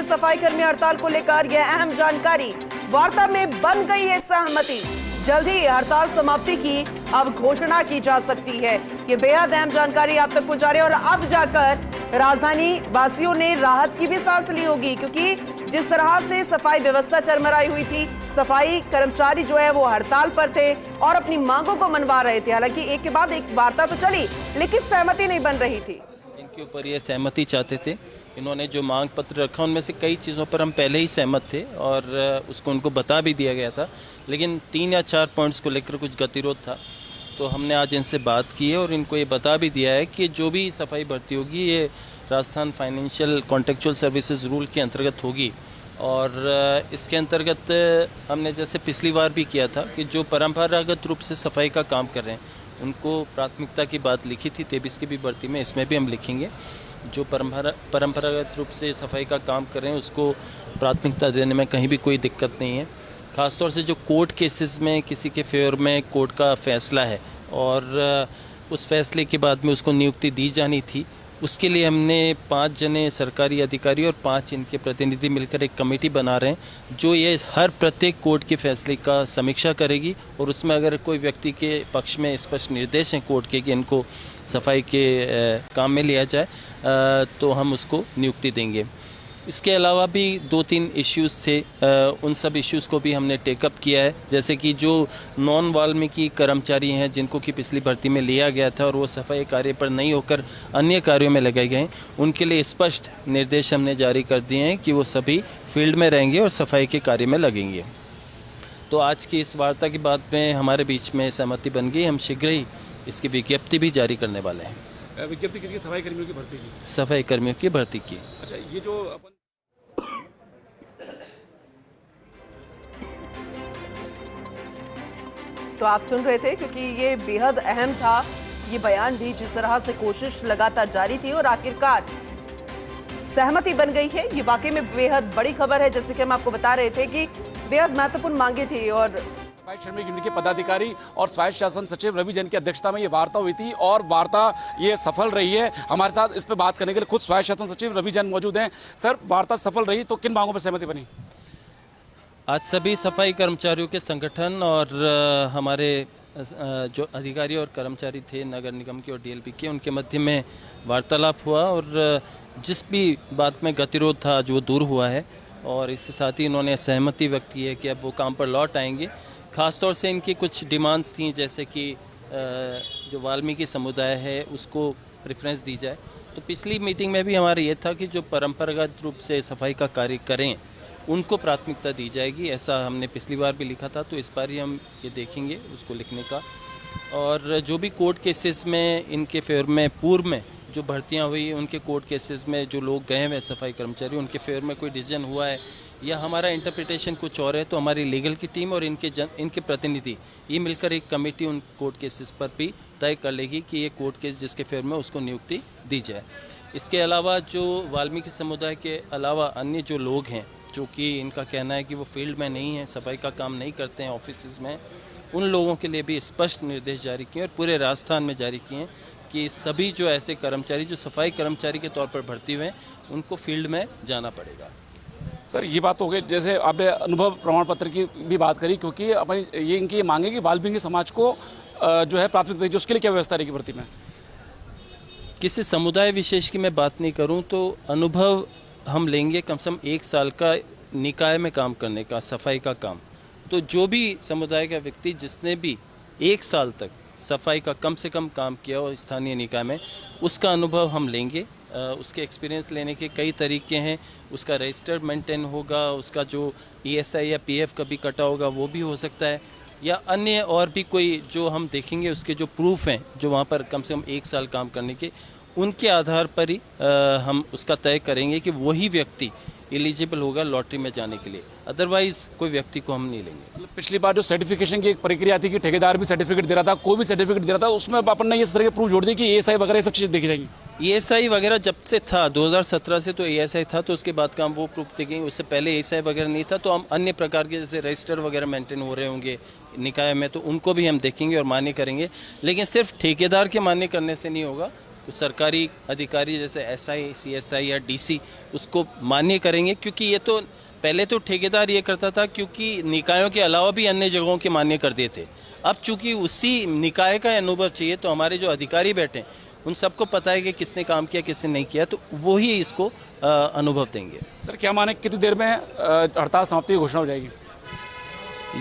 के सफाई कर्मी हड़ताल को लेकर यह अहम जानकारी। वार्ता में बन गई है सहमति, जल्द ही हड़ताल समाप्ति की अब घोषणा की जा सकती है। ये बेहद अहम जानकारी आप तक पहुंचा रहे हैं और अब जाकर राजधानी वासियों ने राहत की भी सांस ली होगी, क्योंकि जिस तरह से सफाई व्यवस्था चरमराई हुई थी, सफाई कर्मचारी जो है वो हड़ताल पर थे और अपनी मांगों को मनवा रहे थे। हालांकि एक के बाद एक वार्ता तो चली, लेकिन सहमति नहीं बन रही थी। इनके ऊपर ये सहमति चाहते थे, इन्होंने जो मांग पत्र रखा उनमें से कई चीज़ों पर हम पहले ही सहमत थे और उसको उनको बता भी दिया गया था, लेकिन 3 या 4 पॉइंट्स को लेकर कुछ गतिरोध था। तो हमने आज इनसे बात की है और इनको ये बता भी दिया है कि जो भी सफाई भर्ती होगी ये Rajasthan financial contractual services rule के अंतर्गत होगी। और इसके अंतर्गत हमने जैसे पिछली बार भी किया था कि जो परंपरागत रूप से सफाई का काम कर रहे हैं उनको प्राथमिकता की बात लिखी थी 23 की भी भर्ती में, इसमें भी हम लिखेंगे। जो परंपरागत रूप से सफाई का काम कर रहे हैं उसको प्राथमिकता देने में कहीं भी कोई दिक्कत नहीं है। ख़ासतौर से जो कोर्ट केसेस में किसी के फेवर में कोर्ट का फैसला है और उस फैसले के बाद में उसको नियुक्ति दी जानी थी, उसके लिए हमने 5 जने सरकारी अधिकारी और 5 इनके प्रतिनिधि मिलकर एक कमेटी बना रहे हैं जो ये हर प्रत्येक कोर्ट के फैसले का समीक्षा करेगी और उसमें अगर कोई व्यक्ति के पक्ष में स्पष्ट निर्देश हैं कोर्ट के कि इनको सफाई के काम में लिया जाए तो हम उसको नियुक्ति देंगे। इसके अलावा भी 2-3 इश्यूज़ थे, उन सब इश्यूज़ को भी हमने टेकअप किया है। जैसे कि जो नॉन वाल्मीकि कर्मचारी हैं जिनको कि पिछली भर्ती में लिया गया था और वो सफाई कार्य पर नहीं होकर अन्य कार्यों में लगाए गए, उनके लिए स्पष्ट निर्देश हमने जारी कर दिए हैं कि वो सभी फील्ड में रहेंगे और सफाई के कार्य में लगेंगे। तो आज की इस वार्ता के बाद में हमारे बीच में सहमति बन गई। हम शीघ्र ही इसकी विज्ञप्ति भी जारी करने वाले हैं। विज्ञप्ति किसकी? सफाई कर्मियों की भर्ती की? सफाई कर्मियों की भर्ती की। अच्छा, ये जो अपन तो आप सुन रहे थे, क्योंकि ये बेहद अहम था ये बयान भी, जिस तरह से कोशिश लगातार जारी थी और आखिरकार सहमति बन गई है। ये वाकई में बेहद बड़ी खबर है। जैसे कि हम आपको बता रहे थे कि बेहद महत्वपूर्ण मांगे थी और श्रमिक यूनियन के पदाधिकारी और स्वायत्त शासन सचिव रवि जैन की अध्यक्षता में ये वार्ता हुई थी और वार्ता ये सफल रही है। हमारे साथ इस पर बात करने के लिए खुद स्वायत्त शासन सचिव रवि जैन मौजूद हैं। सर, वार्ता सफल रही तो किन मांगों पर सहमति बनी? आज सभी सफाई कर्मचारियों के संगठन और हमारे जो अधिकारी और कर्मचारी थे नगर निगम के और डीएलपी के, उनके मध्य में वार्तालाप हुआ और जिस भी बात में गतिरोध था जो दूर हुआ है और इसके साथ ही इन्होंने सहमति व्यक्त की है कि अब वो काम पर लौट आएंगे। ख़ासतौर से इनकी कुछ डिमांड्स थी, जैसे कि जो वाल्मीकि समुदाय है उसको प्रेफरेंस दी जाए। तो पिछली मीटिंग में भी हमारा ये था कि जो परंपरागत रूप से सफाई का कार्य करें उनको प्राथमिकता दी जाएगी। ऐसा हमने पिछली बार भी लिखा था, तो इस बार ही हम ये देखेंगे उसको लिखने का। और जो भी कोर्ट केसेस में इनके फेवर में पूर्व में जो भर्तियां हुई, उनके कोर्ट केसेस में जो लोग गए हुए सफाई कर्मचारी, उनके फेवर में कोई डिसीजन हुआ है या हमारा इंटरप्रिटेशन कुछ और है, तो हमारी लीगल की टीम और इनके प्रतिनिधि ये मिलकर एक कमेटी उन कोर्ट केसेस पर भी तय कर लेगी कि ये कोर्ट केस जिसके फेवर में उसको नियुक्ति दी जाए। इसके अलावा जो वाल्मीकि समुदाय के अलावा अन्य जो लोग हैं जो कि इनका कहना है कि वो फील्ड में नहीं है, सफाई का काम नहीं करते हैं ऑफिस में, उन लोगों के लिए भी स्पष्ट निर्देश जारी किए और पूरे राजस्थान में जारी किए हैं कि सभी जो ऐसे कर्मचारी जो सफाई कर्मचारी के तौर पर भर्ती हुए हैं उनको फील्ड में जाना पड़ेगा। सर, ये बात हो गई, जैसे आपने अनुभव प्रमाण पत्र की भी बात करी, क्योंकि अपन ये इनकी मांगे कि वाल्मीकि समाज को जो है प्राथमिकता दी, उसके लिए क्या व्यवस्था रहेगी भर्ती में? किसी समुदाय विशेष की मैं बात नहीं करूं तो अनुभव हम लेंगे कम से कम 1 साल का निकाय में काम करने का, सफाई का काम। तो जो भी समुदाय का व्यक्ति जिसने भी 1 साल तक सफाई का कम से कम काम किया हो स्थानीय निकाय में, उसका अनुभव हम लेंगे। उसके एक्सपीरियंस लेने के कई तरीके हैं। उसका रजिस्टर मेंटेन होगा, उसका जो ईएसआई या पीएफ कभी कटा होगा वो भी हो सकता है, या अन्य और भी कोई जो हम देखेंगे उसके जो प्रूफ हैं जो वहाँ पर कम से कम 1 साल काम करने के, उनके आधार पर ही हम उसका तय करेंगे कि वही व्यक्ति एलिजिबल होगा लॉटरी में जाने के लिए, अदरवाइज कोई व्यक्ति को हम नहीं लेंगे। पिछली बार जो सर्टिफिकेशन की एक प्रक्रिया थी कि ठेकेदार भी सर्टिफिकेट दे रहा था, कोई भी सर्टिफिकेट दे रहा था, उसमें अपन ने इस तरह के प्रूफ जोड़ दिए कि ईएसआई वगैरह ये सब चीज़ें देखी जाएंगी। ईएसआई वगैरह जब से था 2017 से तो ईएसआई था, तो उसके बाद का हम वो प्रूफ देखेंगे। उससे पहले ईएसआई वगैरह नहीं था, तो हम अन्य प्रकार के जैसे रजिस्टर वगैरह मेंटेन हो रहे होंगे निकाय में, तो उनको भी हम देखेंगे और मान्य करेंगे। लेकिन सिर्फ ठेकेदार के मान्य करने से नहीं होगा, कुछ सरकारी अधिकारी जैसे एसआई, सीएसआई या डीसी उसको मान्य करेंगे, क्योंकि ये तो पहले तो ठेकेदार ये करता था, क्योंकि निकायों के अलावा भी अन्य जगहों के मान्य कर दिए थे। अब चूंकि उसी निकाय का अनुभव चाहिए, तो हमारे जो अधिकारी बैठे उन सबको पता है कि किसने काम किया किसने नहीं किया, तो वो ही इसको अनुभव देंगे। सर क्या माने कितनी देर में हड़ताल समाप्ति की घोषणा हो जाएगी?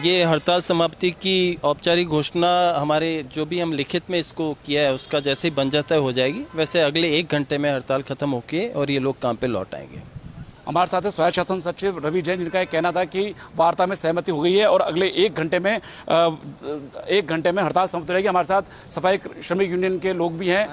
ये हड़ताल समाप्ति की औपचारिक घोषणा हमारे जो भी हम लिखित में इसको किया है उसका जैसे ही बन जाता है हो जाएगी। वैसे अगले 1 घंटे में हड़ताल खत्म होके और ये लोग काम पे लौट आएंगे। हमारे साथ है स्वायत्त शासन सचिव रवि जैन, जिनका एक कहना था कि वार्ता में सहमति हो गई है और अगले 1 घंटे में हड़ताल समाप्त रहेगी। हमारे साथ सफाई श्रमिक यूनियन के लोग भी हैं।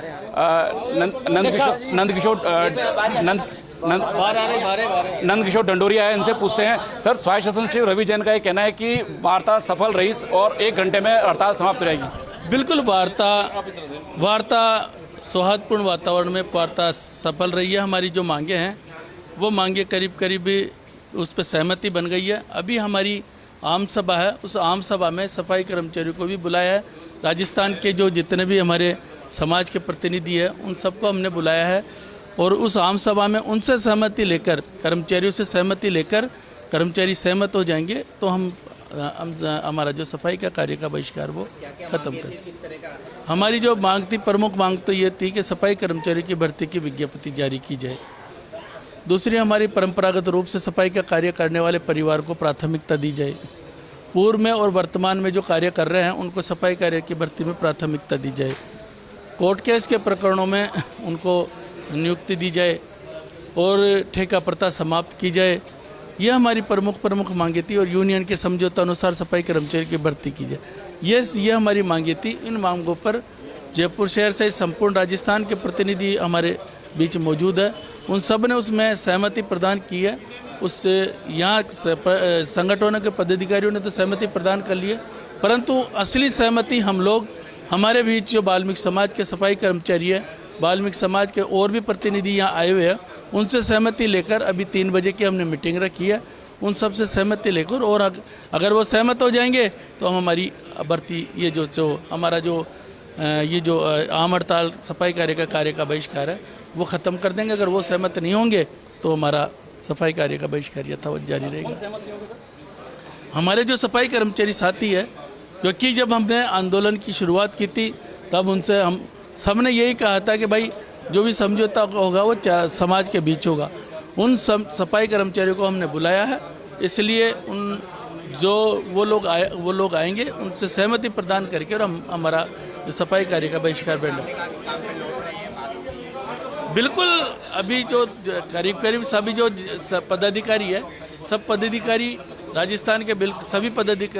नंद किशोर डंडोरिया है, इनसे पूछते हैं। सर, स्वायत्त शासन सचिव रवि जैन का ये कहना है कि वार्ता सफल रही और 1 घंटे में हड़ताल समाप्त रहेगी। बिल्कुल, वार्ता सौहार्दपूर्ण वातावरण में वार्ता सफल रही है। हमारी जो मांगे हैं वो मांगे करीब उस पर सहमति बन गई है। अभी हमारी आम सभा है, उस आम सभा में सफाई कर्मचारियों को भी बुलाया है। राजस्थान के जो जितने भी हमारे समाज के प्रतिनिधि हैं उन सबको हमने बुलाया है और उस आम सभा में उनसे सहमति लेकर, कर्मचारियों से सहमति लेकर कर्मचारी सहमत हो जाएंगे तो हम हमारा जो सफाई का कार्य का बहिष्कार वो खत्म कर। हमारी जो मांग थी, प्रमुख मांग तो ये थी कि सफाई कर्मचारियों की भर्ती की विज्ञप्ति जारी की जाए। दूसरी, हमारी परंपरागत रूप से सफाई का कार्य करने वाले परिवार को प्राथमिकता दी जाए। पूर्व में और वर्तमान में जो कार्य कर रहे हैं उनको सफाई कार्य की भर्ती में प्राथमिकता दी जाए। कोर्ट केस के प्रकरणों में उनको नियुक्ति दी जाए और ठेका प्रथा समाप्त की जाए। यह हमारी प्रमुख मांगे थी और यूनियन के समझौते अनुसार सफाई कर्मचारी की भर्ती की जाए। ये हमारी मांगे थी। इन मांगों पर जयपुर शहर से संपूर्ण राजस्थान के प्रतिनिधि हमारे बीच मौजूद है। उन सब ने उसमें सहमति प्रदान की है। उससे यहाँ संगठनों के पदाधिकारियों ने तो सहमति प्रदान कर ली है, परंतु असली सहमति हम लोग, हमारे बीच जो वाल्मीकि समाज के सफाई कर्मचारी है, वाल्मीकि समाज के और भी प्रतिनिधि यहाँ आए हुए हैं, उनसे सहमति लेकर अभी 3 बजे की हमने मीटिंग रखी है। उन सब से सहमति लेकर और अगर वो सहमत हो जाएंगे तो हम हमारी भर्ती ये जो हमारा जो आम हड़ताल सफाई कार्य का बहिष्कार है वो ख़त्म कर देंगे। अगर वो सहमत नहीं होंगे तो हमारा सफाई कार्य का बहिष्कार यथावत जारी रहेगा। हमारे जो सफाई कर्मचारी साथी है, क्योंकि जब हमने आंदोलन की शुरुआत की थी तब उनसे हम सब ने यही कहा था कि भाई जो भी समझौता होगा वो समाज के बीच होगा। उन सफाई कर्मचारियों को हमने बुलाया है, इसलिए वो लोग आएंगे, उनसे सहमति प्रदान करके और हम हमारा जो सफाई कार्य का बहिष्कार बैठ बिल्कुल। अभी जो करीब सभी जो पदाधिकारी है, सब पदाधिकारी राजस्थान के सभी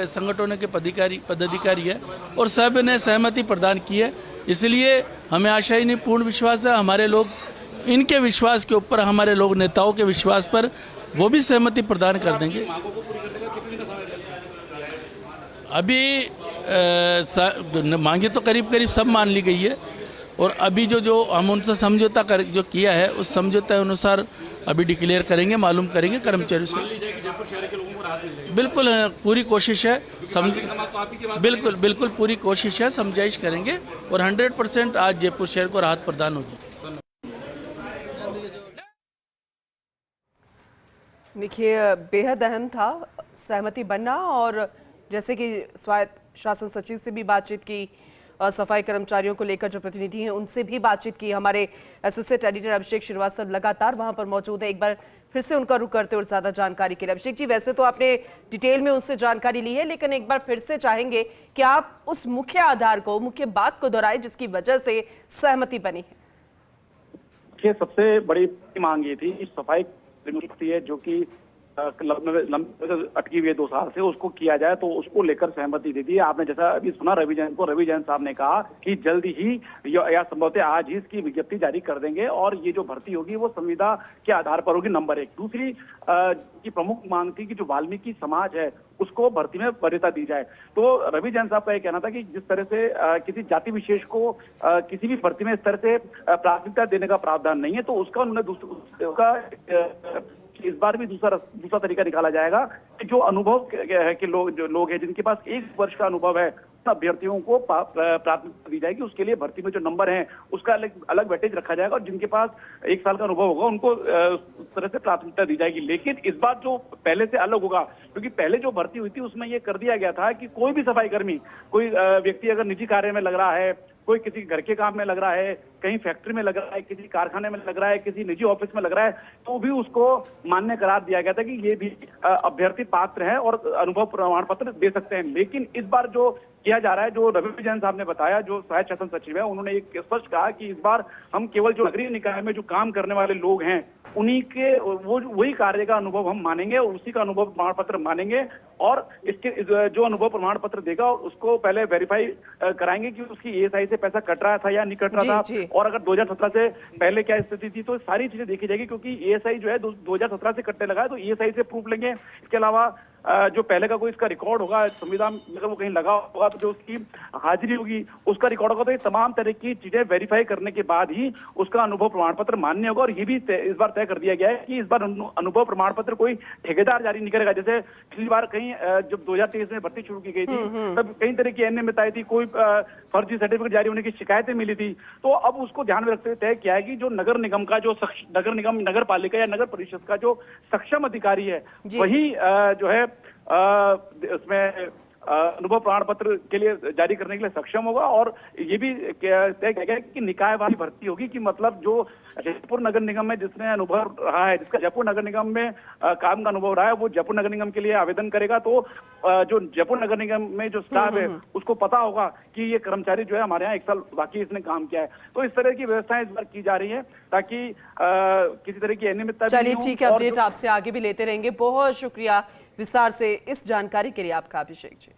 संगठनों के पदाधिकारी है और सब ने सहमति प्रदान की है। इसलिए हमें आशा ही नहीं, पूर्ण विश्वास है हमारे लोग, इनके विश्वास के ऊपर, हमारे लोग नेताओं के विश्वास पर वो भी सहमति प्रदान कर देंगे। अभी मांगे तो करीब सब मान ली गई है और अभी जो हम उनसे समझौता जो किया है उस समझौते अनुसार अभी डिक्लेयर करेंगे, मालूम करेंगे कर्मचारियों से। बिल्कुल पूरी कोशिश है, बिल्कुल पूरी कोशिश है, समझाइश करेंगे और 100% आज जयपुर शहर को राहत प्रदान होगी। देखिए, बेहद अहम था सहमति बनना और जैसे कि स्वायत्त शासन सचिव से भी बातचीत की, सफाई कर्मचारियों को लेकर जो प्रतिनिधि हैं उनसे भी बातचीत की। हमारे एसोसिएट एडिटर अभिषेक श्रीवास्तव लगातार वहां पर मौजूद है। एक बार फिर से उनका रुख करते और ज्यादा जानकारी के लिए। अभिषेक जी, वैसे तो आपने डिटेल में उनसे जानकारी ली है, लेकिन एक बार फिर से चाहेंगे कि आप उस मुख्य आधार को, मुख्य बात को दोहराएं जिसकी वजह से सहमति बनी है। देखिए, सबसे बड़ी मांग ये थी, सफाई है जो कि अटकी हुई है 2 साल से, उसको किया जाए, तो उसको लेकर सहमति दे दी। आपने जैसा अभी सुना रवि जैन साहब ने कहा कि जल्दी ही या संभवतः आज ही इसकी विज्ञप्ति जारी कर देंगे और ये जो भर्ती होगी वो संविदा के आधार पर होगी, नंबर 1। दूसरी की प्रमुख मांग थी कि जो वाल्मीकि समाज है उसको भर्ती में वरीयता दी जाए। तो रवि जैन साहब का यह कहना था कि जिस तरह से किसी जाति विशेष को किसी भी भर्ती में इस तरह से प्राथमिकता देने का प्रावधान नहीं है, तो उसका उन्होंने इस बार भी दूसरा तरीका निकाला जाएगा कि जो अनुभव के लोग हैं, जिनके पास 1 वर्ष का अनुभव है अभ्यर्थियों को प्राथमिकता दी जाएगी। उसके लिए भर्ती में जो नंबर हैं उसका अलग वेटेज रखा जाएगा और जिनके पास 1 साल का अनुभव होगा उनको उस तरह से प्राथमिकता दी जाएगी। लेकिन इस बार जो पहले से अलग होगा, क्योंकि पहले जो भर्ती हुई थी उसमें यह कर दिया गया था कि कोई भी सफाई कर्मी, कोई व्यक्ति अगर निजी कार्य में लग रहा है, कोई किसी घर के काम में लग रहा है, कहीं फैक्ट्री में लग रहा है, किसी कारखाने में लग रहा है, किसी निजी ऑफिस में लग रहा है, तो भी उसको मान्य करार दिया गया था कि ये भी अभ्यर्थी पात्र है और अनुभव प्रमाण पत्र दे सकते हैं। लेकिन इस बार जो किया जा रहा है, जो रवि जैन साहब ने बताया, जो स्वायत्त शासन सचिव है, उन्होंने एक स्पष्ट कहा कि इस बार हम केवल जो नगरीय निकाय में जो काम करने वाले लोग हैं उन्हीं के वही कार्य का अनुभव हम मानेंगे और उसी का अनुभव प्रमाण पत्र मानेंगे और इसके जो अनुभव प्रमाण पत्र देगा उसको पहले वेरीफाई कराएंगे कि उसकी ईएसआई से पैसा कट रहा था या नहीं कट रहा था और अगर 2017 से पहले क्या स्थिति थी, तो सारी चीजें देखी जाएगी। क्योंकि ईएसआई जो है 2017 से कटने लगा है तो ईएसआई से प्रूफ लेंगे। इसके अलावा जो पहले का कोई इसका रिकॉर्ड होगा, संविदा अगर वो कहीं लगा होगा तो जो उसकी हाजिरी होगी उसका रिकॉर्ड होगा। तो ये तमाम तरह की चीजें वेरीफाई करने के बाद ही उसका अनुभव प्रमाण पत्र मान्य होगा। और ये भी इस बार तय कर दिया गया है कि इस बार अनुभव प्रमाण पत्र कोई ठेकेदार जारी नहीं करेगा। जैसे पिछली बार कहीं जब 2023 में भर्ती शुरू की गई थी तब कई तरह की अनियमितताएं थी, कोई फर्जी सर्टिफिकेट जारी होने की शिकायतें मिली थी। तो अब उसको ध्यान में रखते हुए तय किया है कि जो नगर निगम का जो नगर निगम, नगर पालिका या नगर परिषद का जो सक्षम अधिकारी है वही जो है उसमें अनुभव प्रमाण पत्र के लिए जारी करने के लिए सक्षम होगा। और ये भी तय किया गया कि निकायवारी भर्ती होगी कि मतलब जो जयपुर नगर निगम में जिसने अनुभव रहा है, जिसका जयपुर नगर निगम में काम का अनुभव रहा है, वो जयपुर नगर निगम के लिए आवेदन करेगा। तो जो जयपुर नगर निगम में जो स्टाफ है उसको पता होगा कि ये कर्मचारी जो है हमारे यहाँ 1 साल बाकी इसने काम किया है। तो इस तरह की व्यवस्थाएं इस बार की जा रही है ताकि किसी तरह की अनियमितता। चलिए ठीक है, अपडेट आपसे आगे भी लेते रहेंगे। बहुत शुक्रिया विस्तार से इस जानकारी के लिए आपका, अभिषेक जी।